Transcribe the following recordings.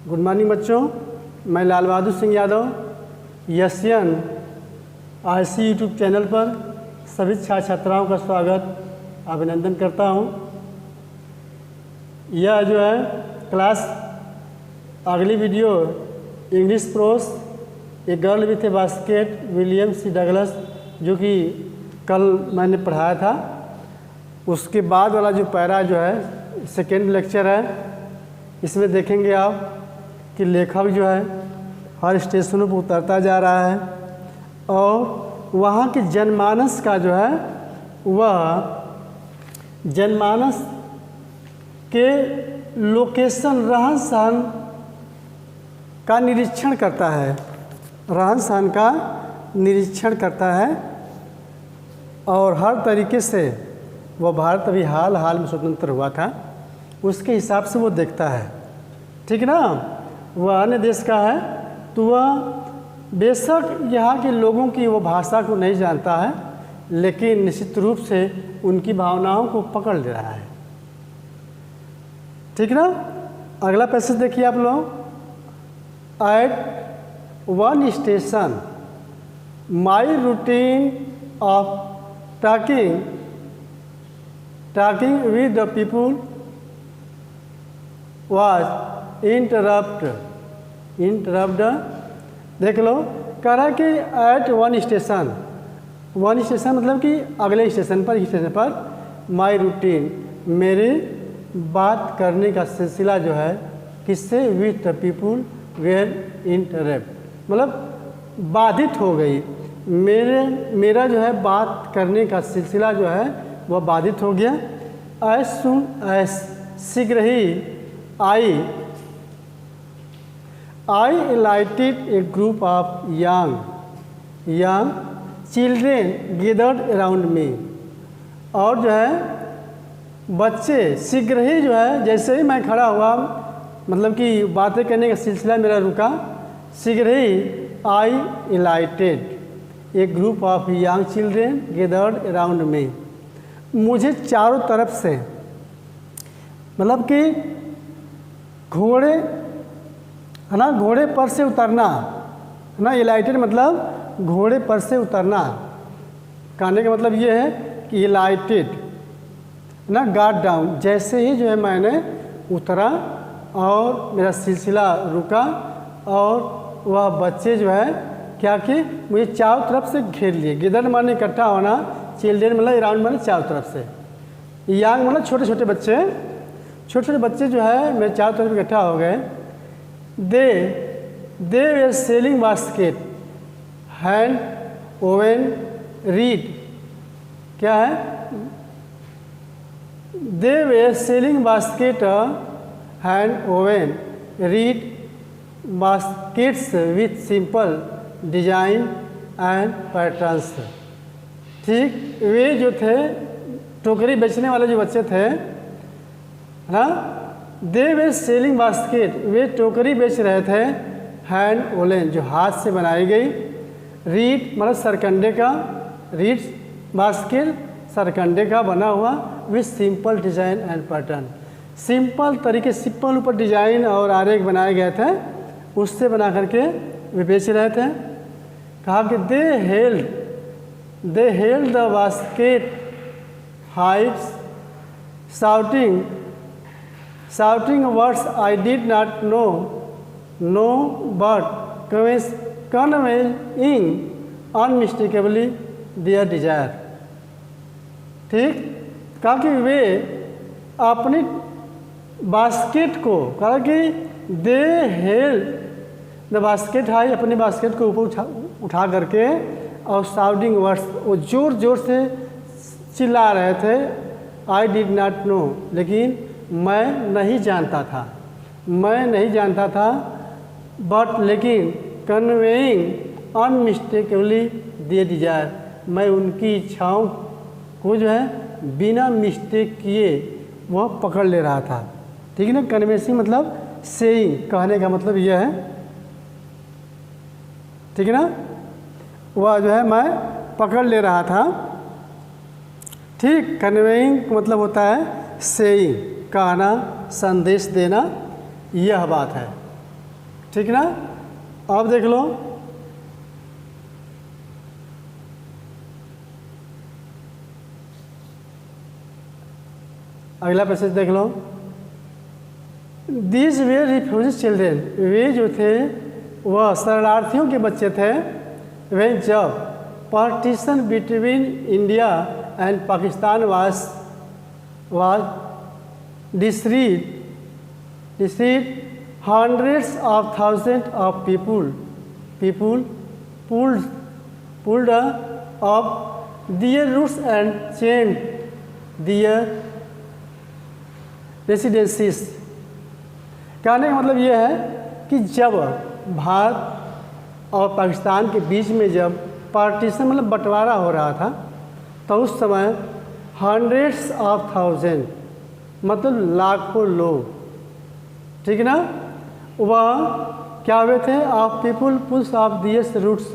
Good morning बच्चों, मैं लाल बहादुर सिंह यादव यसियन आईसी यूट्यूब चैनल पर सभी छात्र छात्राओं का स्वागत अभिनंदन करता हूं। यह जो है क्लास अगली video English prose a girl with a basket William C Douglas जो कि कल मैंने पढ़ाया था, उसके बाद वाला जो पैरा जो है सेकेंड लेक्चर है। इसमें देखेंगे आप कि लेखक जो है हर स्टेशनों पर उतरता जा रहा है और वहाँ के जनमानस का जो है वह जनमानस के लोकेशन रहन सहन का निरीक्षण करता है, रहन सहन का निरीक्षण करता है और हर तरीके से वह भारत अभी हाल में स्वतंत्र हुआ था उसके हिसाब से वो देखता है, ठीक ना। वह अन्य देश का है तो वह बेशक यहाँ के लोगों की वो भाषा को नहीं जानता है, लेकिन निश्चित रूप से उनकी भावनाओं को पकड़ ले रहा है, ठीक ना। अगला पैसेज देखिए आप लोग। At one station my routine of talking with the people was interrupt देख लो, कह रहा है कि एट वन स्टेशन मतलब कि अगले स्टेशन पर माई रूटीन मेरे बात करने का सिलसिला जो है किससे, with the people were interrupt मतलब बाधित हो गई। मेरा जो है बात करने का सिलसिला जो है वह बाधित हो गया। एज सुन एज शीघ्र ही आई enlighted a group of young children gathered around me। और जो है बच्चे शीघ्र ही जो है जैसे ही मैं खड़ा हुआ मतलब कि बातें करने का सिलसिला मेरा रुका, शीघ्र ही आई enlighted a group of young children gathered around me। मुझे चारों तरफ से मतलब कि घोड़े है ना, घोड़े पर से उतरना है ना, इलाइटेड मतलब घोड़े पर से उतरना। कहने का मतलब ये है कि इलाइटेड ना गार्ड डाउन, जैसे ही जो है मैंने उतरा और मेरा सिलसिला रुका और वह बच्चे जो है क्या कि मुझे चारों तरफ से घेर लिए। गिदड़ माने इकट्ठा होना, चिल्ड्रेन मतलब अराउंड माने चारों तरफ से, यंग मतलब छोटे छोटे बच्चे जो है मेरे चारों तरफ इकट्ठा हो गए। They were selling basket, hand woven reed, क्या है? They were selling basket, hand woven reed baskets with simple design and patterns। ठीक, वे जो थे टोकरी बेचने वाले जो बच्चे थे ना, दे वे सेलिंग बास्केट वे टोकरी बेच रहे थे, हैंड वोलन जो हाथ से बनाई गई, रीड मतलब सरकंडे का, रीड बास्केट सरकंडे का बना हुआ, with simple design and pattern. Simple ऊपर डिज़ाइन और आरेख बनाए गए थे, उससे बना करके वे बेच रहे थे। कहा कि दे held the basket Heights shouting words I did not know but conveying unmistakably their desire। ठीक, कहा कि वे अपनी बास्केट को, कहा कि दे हेल्ड द बास्केट हाई, अपनी बास्केट को ऊपर उठा करके और शाउटिंग वर्ड्स वो जोर से चिल्ला रहे थे, आई डिड नॉट नो लेकिन मैं नहीं जानता था, बट लेकिन कन्वेइंग अनमिस्टेकेबली देयर डिजायर, मैं उनकी इच्छाओं को जो है बिना मिस्टेक किए वह पकड़ ले रहा था। ठीक है ना, कन्वेसिंग मतलब सेइंग, कहने का मतलब यह है, ठीक है ना, वह जो है मैं पकड़ ले रहा था। ठीक, कन्वेइंग मतलब होता है सेइंग, कहना, संदेश देना, यह बात है। ठीक ना। अब देख लो, अगला पैसेज देख लो। दीज वे रिफ्यूजी चिल्ड्रेन, वे जो थे वह शरणार्थियों के बच्चे थे। वे जब partition between India and Pakistan was डिस्ट्रीट hundreds of thousands of people pulled up their roots and changed their residences। कहने का मतलब यह है कि जब भारत और पाकिस्तान के बीच में जब पार्टीशन मतलब बंटवारा हो रहा था, तो उस समय हंड्रेड्स ऑफ थाउजेंड मतलब लाखों लोग, ठीक ना, वह क्या हुए थे, of people pulls off their roots,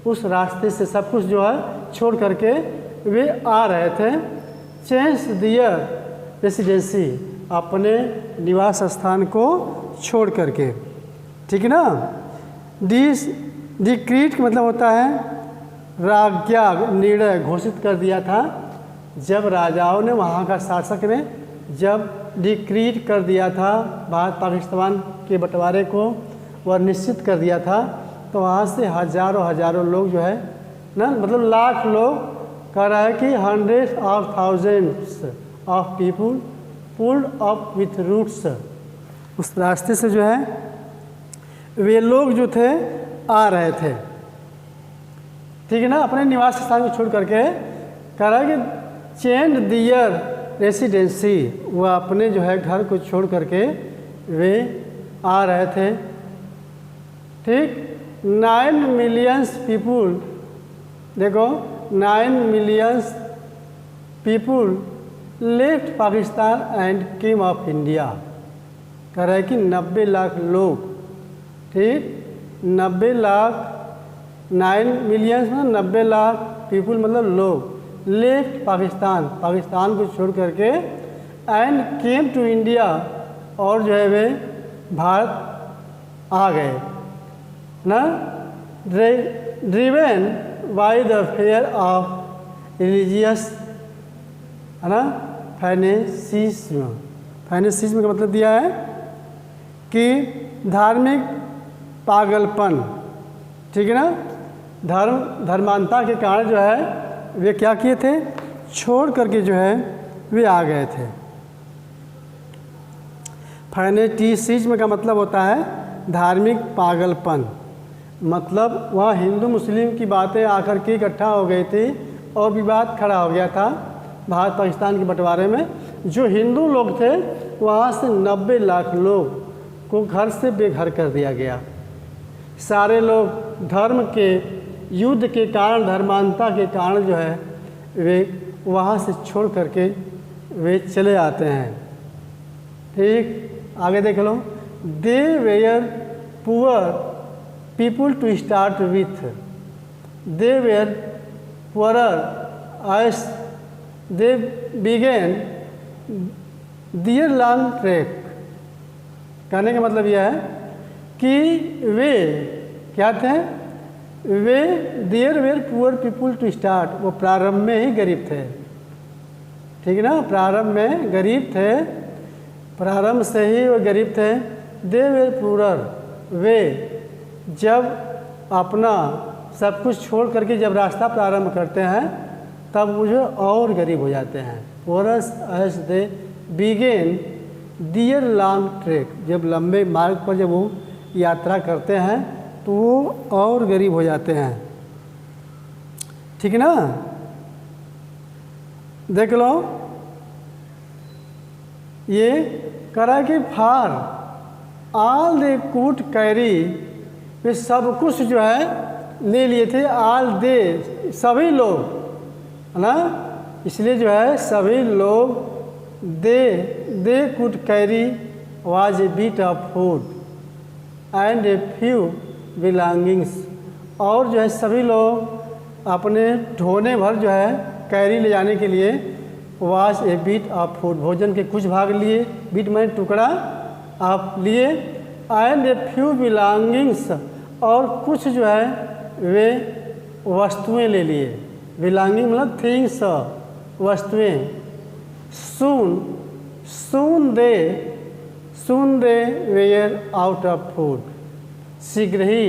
उस रास्ते से सब कुछ जो है छोड़ करके वे आ रहे थे। चेंज दियर रेसिडेंसी, अपने निवास स्थान को छोड़ करके, ठीक ना। डिक्रीट का मतलब होता है राज्ञा, निर्णय घोषित कर दिया था। जब राजाओं ने, वहाँ का शासक ने जब डिक्रीट कर दिया था भारत पाकिस्तान के बंटवारे को, वह निश्चित कर दिया था, तो वहाँ से हजारों लोग जो है ना, मतलब लाख लोग, कह रहा है कि hundreds of thousands of people pulled up with roots, उस रास्ते से जो है वे लोग जो थे आ रहे थे, ठीक है ना, अपने निवास स्थान को छोड़ करके। कह रहा है कि चेंज दियर रेसिडेंसी, वह अपने जो है घर को छोड़ करके वे आ रहे थे, ठीक। 9 मिलियंस पीपुल, देखो 9 millions people left Pakistan and came of India. कह रहा है कि 90 लाख लोग, ठीक, 90 लाख, 9 मिलियंस में 90 लाख पीपुल मतलब लोग, लेफ्ट पाकिस्तान, पाकिस्तान को छोड़ करके, एंड केम टू इंडिया, और जो है वे भारत आ गए ना। Driven by the fair of religious, है ना, फैनेसिज्म। फैनेसिज्म का मतलब दिया है कि धार्मिक पागलपन, ठीक है ना, धर्मांता के कारण जो है वे क्या किए थे, छोड़ करके जो है वे आ गए थे। फैनेटिसिज्म का मतलब होता है धार्मिक पागलपन, मतलब वहाँ हिंदू मुस्लिम की बातें आकर के इकट्ठा हो गई थी और विवाद खड़ा हो गया था भारत पाकिस्तान के बंटवारे में। जो हिंदू लोग थे वहाँ से 90 लाख लोग को घर से बेघर कर दिया गया। सारे लोग धर्म के युद्ध के कारण, धर्मांता के कारण जो है वे वहाँ से छोड़ करके वे चले आते हैं, ठीक। आगे देख लो। They were poor people to start with, they were poorer as they began their long trek. कहने का मतलब यह है कि वे क्या थे, वे there were poor people to start, वो प्रारंभ में ही गरीब थे, ठीक है ना, प्रारंभ में गरीब थे, प्रारंभ से ही वो गरीब थे। दे वेयर पुअर, वे जब अपना सब कुछ छोड़ करके जब रास्ता प्रारंभ करते हैं तब वो जो और गरीब हो जाते हैं। Poorer as they began their long trek, जब लंबे मार्ग पर जब वो यात्रा करते हैं तो वो और गरीब हो जाते हैं, ठीक है ना। देख लो, ये करा कि फार ऑल दे कुड कैरी, वे सब कुछ जो है ले लिए थे। ऑल दे, सभी लोग, है ना, इसलिए जो है सभी लोग, they could carry was a bit of food and a few belongings, और जो है सभी लोग अपने ढोने भर जो है कैरी ले जाने के लिए was a bit of food, भोजन के कुछ भाग लिए, बिट में टुकड़ा आप लिए, एंड ए फ्यू बिलोंगिंग्स, और कुछ जो है वे वस्तुएं ले लिए। बिलोंगिंग मतलब थिंग्स, वस्तुएं। सून दे वेयर आउट ऑफ फूड, शीघ्र ही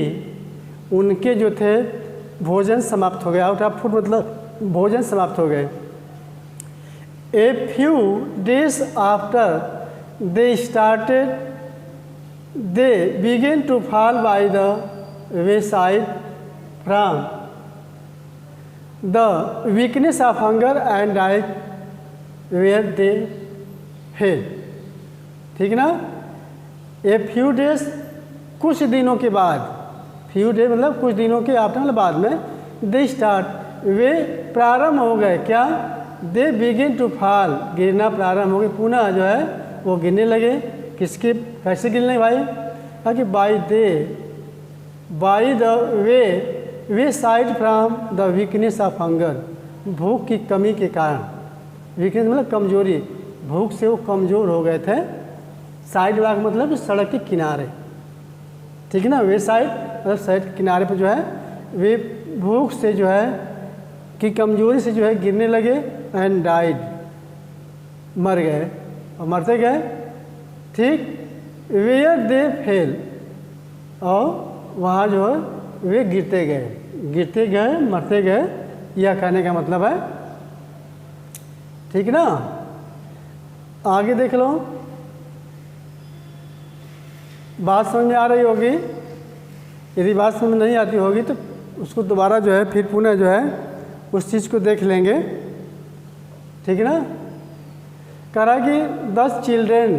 उनके जो थे भोजन समाप्त हो गए। आउट ऑफ फूड मतलब भोजन समाप्त हो गए। A few days after they began to fall by the wayside from the weakness of hunger and died where they fell. ठीक ना। ए फ्यू डेज कुछ दिनों के बाद, फ्यू डेज मतलब कुछ दिनों के आफ्टर मतलब बाद में, दे स्टार्ट वे प्रारंभ हो गए। क्या? दे बिगिन टू फॉल, गिरना प्रारंभ हो गए, पुनः जो है वो गिरने लगे। किसके कैसे गिरने भाई? ताकि by the wayside from the weakness of hunger, भूख की कमी के कारण। वीकनेस मतलब कमजोरी, भूख से वो कमज़ोर हो गए थे। साइड वाक मतलब सड़क के किनारे। ठीक है ना। वे साइड मतलब साइड के किनारे पर जो है वे भूख से जो है कि कमजोरी से जो है गिरने लगे। एंड डाइड, मर गए और मरते गए। ठीक। वेयर दे फेल, और वहाँ जो है वे गिरते गए मरते गए, यह कहने का मतलब है। ठीक ना। आगे देख लो, बात समझ में आ रही होगी। यदि बात समझ में नहीं आती होगी तो उसको दोबारा जो है फिर पुनः जो है उस चीज़ को देख लेंगे। ठीक है ना। कह रहा कि 10 children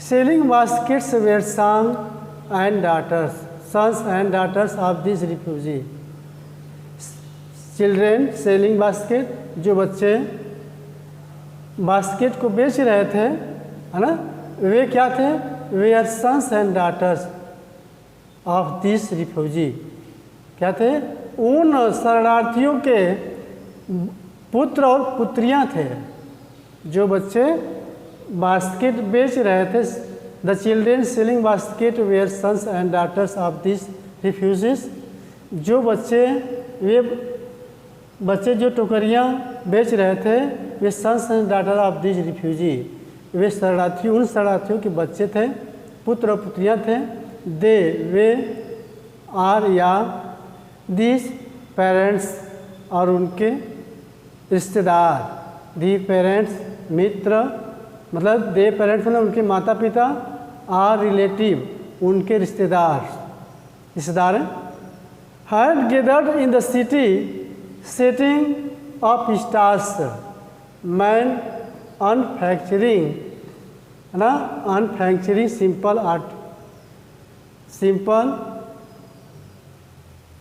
selling baskets were sons and daughters of this refugee. Children selling basket, जो बच्चे बास्केट को बेच रहे थे, है ना, वे क्या थे? वे are sons and daughters of this refugee. क्या थे? उन शरणार्थियों के पुत्र और पुत्रियां थे। जो बच्चे बास्केट बेच रहे थे, the children selling basket were sons and daughters of this refugees. जो वे बच्चे जो टोकरियाँ बेच रहे थे, वे sons and daughter of this refugee, वे शरणार्थियों, उन शरणार्थियों के बच्चे थे, पुत्र और पुत्रियाँ थे। दे वे आर या दिस पेरेंट्स, और उनके रिश्तेदार। दी पेरेंट्स मित्र, मतलब दे पेरेंट्स मतलब उनके माता पिता, आर रिलेटिव उनके रिश्तेदार हैं। Had gathered in the city setting of stars, manufacturing, है ना, manufacturing simple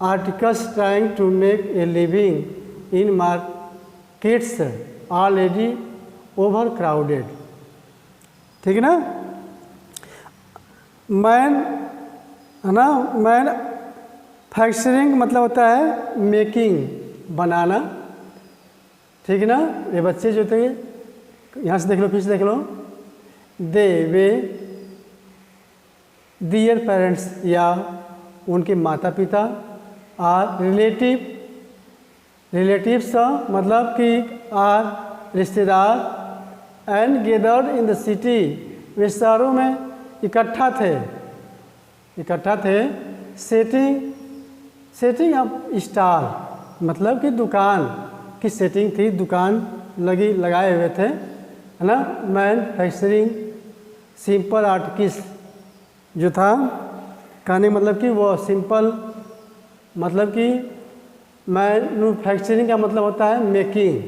articles trying to make a living in markets already over crowded. ठीक है ना। मैन, है ना, मैन्युफैक्चरिंग मतलब होता है मेकिंग, बनाना। ठीक है ना। ये बच्चे जो थे, यहाँ से देख लो, फिर से देख लो। वे दियर पेरेंट्स, या उनके माता पिता, आर रिलेटिव्स मतलब कि आर रिश्तेदार, and gathered in the city वे शहरों में इकट्ठा थे। सेटिंग ऑफ स्टॉल मतलब कि दुकान की सेटिंग थी, दुकान लगाए हुए थे, है ना। मैन्युफैक्चरिंग सिंपल आर्टिकल्स जो था, कहने मतलब कि वो सिंपल मतलब कि मैन्युफैक्चरिंग का मतलब होता है मेकिंग,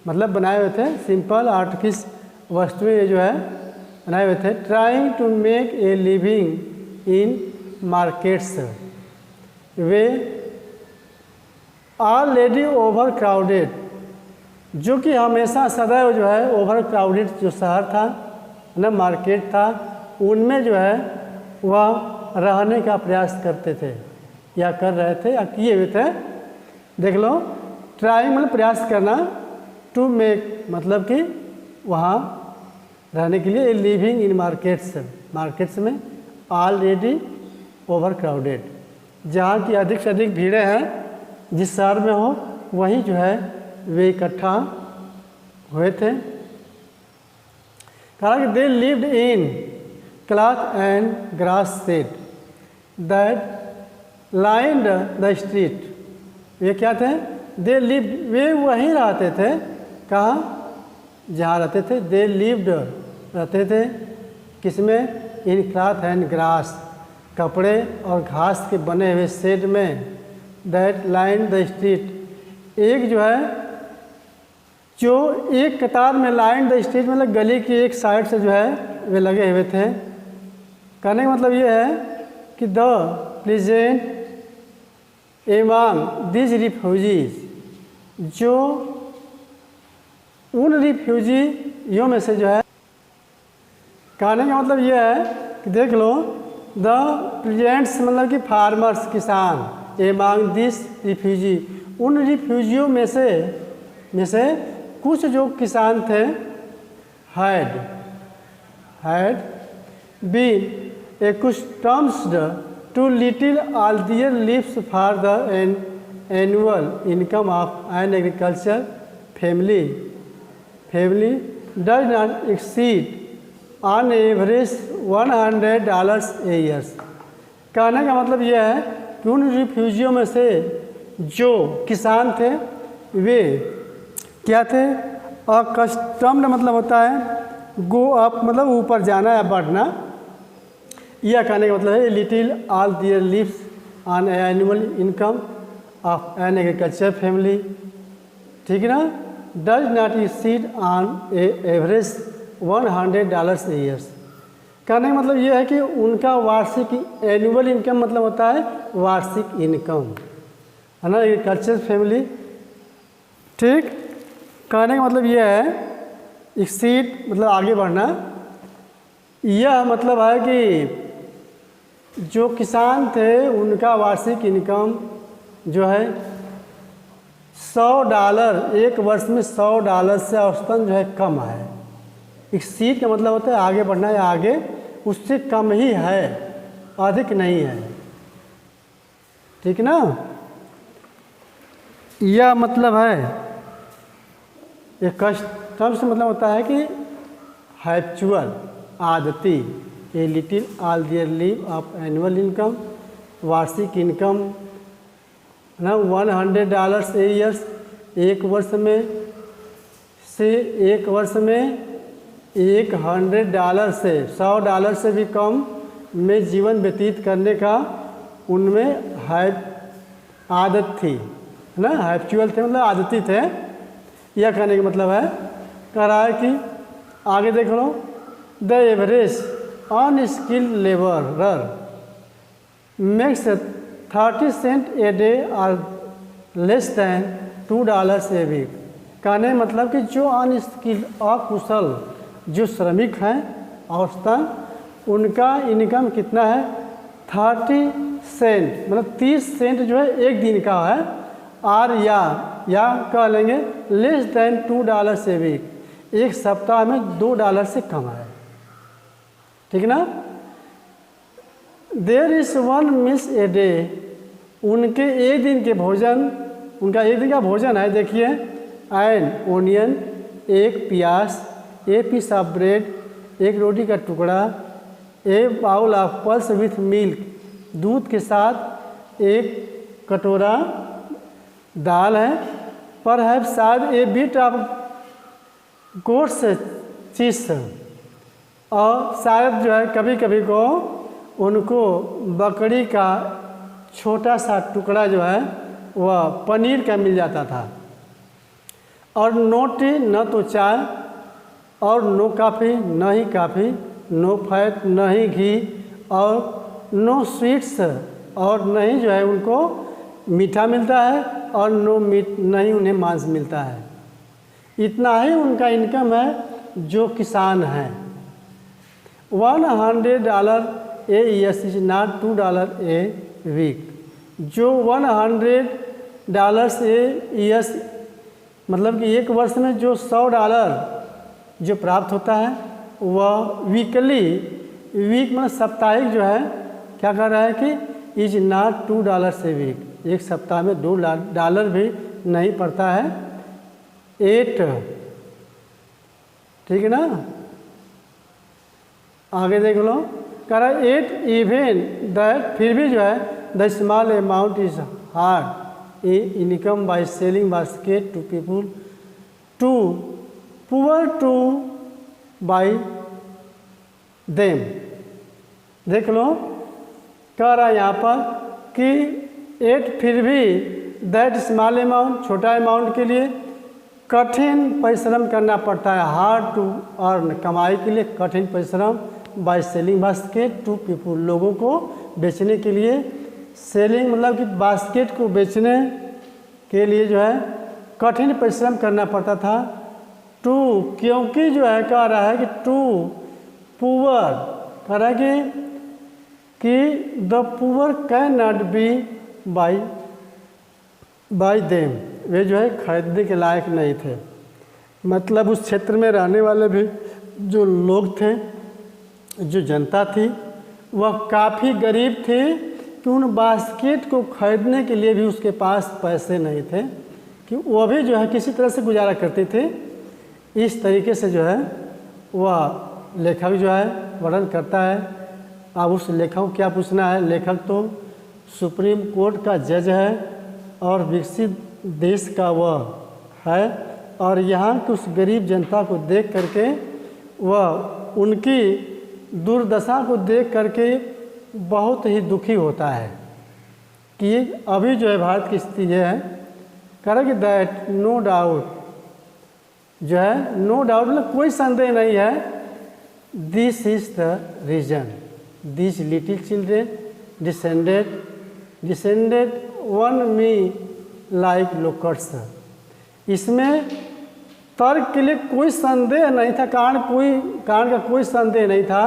मतलब बनाए हुए थे। सिंपल आर्टिकल्स वस्तुएं जो है बनाए हुए थे। Trying to make a living in markets were already over crowded, जो कि हमेशा सदैव जो है ओवर क्राउडेड जो शहर था ना, मार्केट था, उनमें जो है वह रहने का प्रयास करते थे, या कर रहे थे, या किए हुए थे। देख लो, ट्राइंग मतलब प्रयास करना, टू मेक मतलब कि वहाँ रहने के लिए, लिविंग इन मार्केट्स में ऑलरेडी ओवर क्राउडेड। जहाँ की अधिक से अधिक भीड़ें हैं, जिस शहर में हो वहीं जो है वे इकट्ठा हुए थे। कहा कि they lived in cloth and grass shed that lined the street. ये क्या थे? दे लिव्ड, वे वहीं रहते थे। कहाँ? जहाँ रहते थे। दे लिव्ड, रहते थे किसमें? इन क्लॉथ एंड ग्रास, कपड़े और घास के बने हुए शेड में। दैट लाइन द स्ट्रीट, एक जो है जो एक कतार में लाइन द स्ट्रीट मतलब गली की एक साइड से जो है वे लगे हुए थे। कहने का मतलब ये है कि the pleasant among this refugees, जो उन रिफ्यूजियों में से जो है, कहने का मतलब ये है कि देख लो, द प्लीजेंट्स मतलब कि फार्मर्स, किसान, एमंग दिस रिफ्यूजी, उन रिफ्यूजियों में से कुछ जो किसान थे, had been accustomed to little all their lives for the annual income of an agriculture family does not exceed on average $100 a years. कहने का मतलब यह है कि उन रिफ्यूजियों में से जो किसान थे वे क्या थे? अकस्टम्ड मतलब होता है गो अप, मतलब ऊपर जाना या बढ़ना। यह कहने का मतलब है little all their lives on annual income of an agriculture family, ठीक है ना, does not exceed on average $100 a years. कहने का मतलब यह है कि उनका वार्षिक, एनुअल इनकम मतलब होता है वार्षिक इनकम, है ना, एग्रीकल्चर फैमिली, ठीक। कहने का मतलब यह है एक्सीड मतलब आगे बढ़ना। यह मतलब है कि जो किसान थे उनका वार्षिक इनकम जो है $100, एक वर्ष में $100 से औसतन जो है कम है। एक्सीड का मतलब होता है आगे बढ़ना या आगे, उससे कम ही है, अधिक नहीं है, ठीक ना। यह मतलब है एक कस्टम से मतलब होता है कि हैप्चुअल, आदती, a little all their live of annual income, वार्षिक इनकम ना $100 ए ईयर्स, एक वर्ष में $100 से $100 से भी कम में जीवन व्यतीत करने का उनमें आदत थी ना, हैप्चुअल थे मतलब आदती थे। यह कहने का मतलब है, कह रहा है कि आगे देख लो, the average unskilled labourer makes 30 cent a day और लेस दैन $2 ए वीक। कहने मतलब कि जो अनस्किल्ड, अकुशल जो श्रमिक हैं औसतन उनका इनकम कितना है? 30 सेंट मतलब 30 सेंट जो है एक दिन का है, और या कह लेंगे लेस दैन $2 ए वीक, एक सप्ताह में $2 से कम है, ठीक ना। There is one meals a day, उनके एक दिन के भोजन, उनका एक दिन का भोजन है, देखिए, एंड ओनियन, एक प्याज, ए पीस ऑफ ब्रेड, एक रोटी का टुकड़ा, a bowl of pulse with milk, दूध के साथ एक कटोरा दाल है, पर है शायद ए बिट ऑफ गोट्स चीज, और शायद जो है कभी कभी को उनको बकरी का छोटा सा टुकड़ा जो है वह पनीर का मिल जाता था, और नो टी, न तो चाय, और नो कॉफ़ी, न ही कॉफ़ी, नो फैट, न ही घी, और नो स्वीट्स, और न ही जो है उनको मीठा मिलता है, और नो मीट, न ही उन्हें मांस मिलता है। इतना ही उनका इनकम है जो किसान हैं। $100 a years is not $2 a week. जो $100 ए ईयर्स मतलब कि एक वर्ष में जो $100 जो प्राप्त होता है वह वीकली वीक मतलब साप्ताहिक जो है क्या कर रहा है कि इज नॉट $2 से वीक, एक सप्ताह में $2 भी नहीं पड़ता है। 8, ठीक है ना, आगे देख लो, कह रहा है 8 इवन दैट, फिर भी जो है the small amount is hard income by selling basket to people to poor to buy them. देख लो, कह रहा है यहाँ पर कि 8 फिर भी दैट स्मॉल अमाउंट, छोटा अमाउंट के लिए कठिन परिश्रम करना पड़ता है, हार्ड टू अर्न, कमाई के लिए कठिन परिश्रम, by selling basket to people, लोगों को बेचने के लिए, सेलिंग मतलब कि बास्केट को बेचने के लिए जो है कठिन परिश्रम करना पड़ता था। टू, क्योंकि जो है कह रहा है कि टू पुअर, कह रहा है कि the poor can not be buy them, वे जो है खरीदने के लायक नहीं थे। मतलब उस क्षेत्र में रहने वाले भी जो लोग थे, जो जनता थी, वह काफ़ी गरीब थी कि उन बास्केट को खरीदने के लिए भी उसके पास पैसे नहीं थे, कि वह भी जो है किसी तरह से गुजारा करते थे। इस तरीके से जो है वह लेखक जो है वर्णन करता है। अब उस लेखक को क्या पूछना है, लेखक तो सुप्रीम कोर्ट का जज है और विकसित देश का वह है, और यहाँ की उस गरीब जनता को देख करके वह उनकी दुर्दशा को देख करके बहुत ही दुखी होता है कि अभी जो है भारत की स्थिति यह है, कह रहा कि दैट नो डाउट, जो है नो डाउट मतलब कोई संदेह नहीं है, this is the reason this little children descended on me like locusts. इसमें तर्क के लिए कोई संदेह नहीं था, कारण का कोई संदेह नहीं था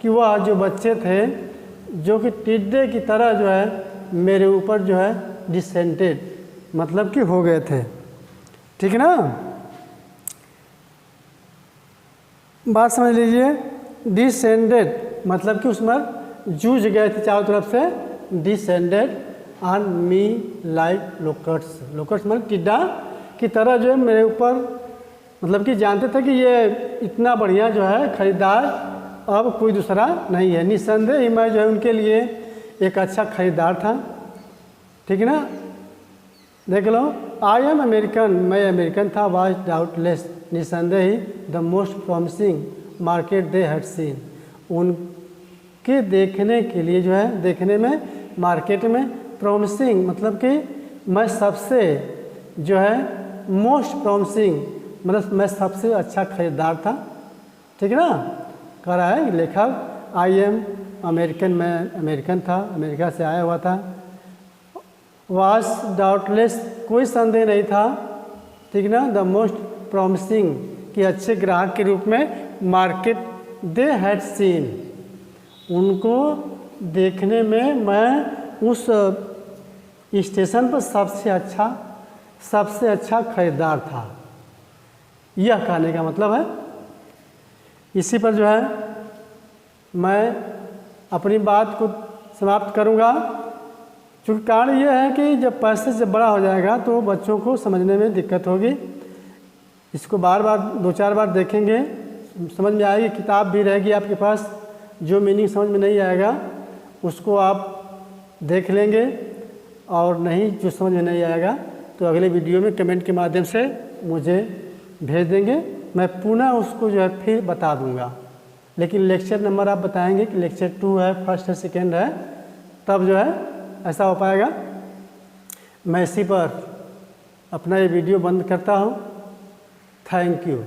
कि वह जो बच्चे थे जो कि टिड्डे की तरह जो है मेरे ऊपर जो है डिसेंडेड मतलब कि हो गए थे। ठीक है ना, बात समझ लीजिए। डिसेंडेड मतलब कि उसमें जूझ गए थे चारों तरफ से, descended on me like locusts, locusts मतलब टिड्डा की तरह जो है मेरे ऊपर, मतलब कि जानते थे कि ये इतना बढ़िया जो है खरीदार अब कोई दूसरा नहीं है, निस्संदेह ही मैं जो है उनके लिए एक अच्छा खरीदार था। ठीक है ना, देख लो, आई एम अमेरिकन, मैं अमेरिकन था, वाज डाउटलेस, निस्संदेह ही the most promising market they had seen, उनके देखने के लिए जो है, देखने में मार्केट में, प्रॉमिसिंग मतलब कि मैं सबसे जो है मोस्ट प्रॉमिसिंग मतलब मैं सबसे अच्छा खरीदार था। ठीक है ना, कह रहा है लेखक आई एम अमेरिकन, मैं अमेरिकन था, अमेरिका से आया हुआ था। वाज डाउटलेस कोई संदेह नहीं था। ठीक ना, द मोस्ट प्रॉमिसिंग कि अच्छे ग्राहक के रूप में मार्केट दे हैड सीन, उनको देखने में मैं उस स्टेशन पर सबसे अच्छा खरीदार था, यह कहने का मतलब है। इसी पर जो है मैं अपनी बात को समाप्त करूंगा, क्योंकि कारण यह है कि जब पैसे से बड़ा हो जाएगा तो बच्चों को समझने में दिक्कत होगी। इसको बार बार 2-4 बार देखेंगे, समझ में आएगी, किताब भी रहेगी आपके पास, जो मीनिंग समझ में नहीं आएगा उसको आप देख लेंगे, और नहीं जो समझ में नहीं आएगा तो अगले वीडियो में कमेंट के माध्यम से मुझे भेज देंगे, मैं पुनः उसको जो है फिर बता दूंगा। लेकिन लेक्चर नंबर आप बताएंगे कि लेक्चर 2 है, फर्स्ट है, सेकेंड है, तब जो है ऐसा हो पाएगा। मैं इसी पर अपना ये वीडियो बंद करता हूँ। Thank you.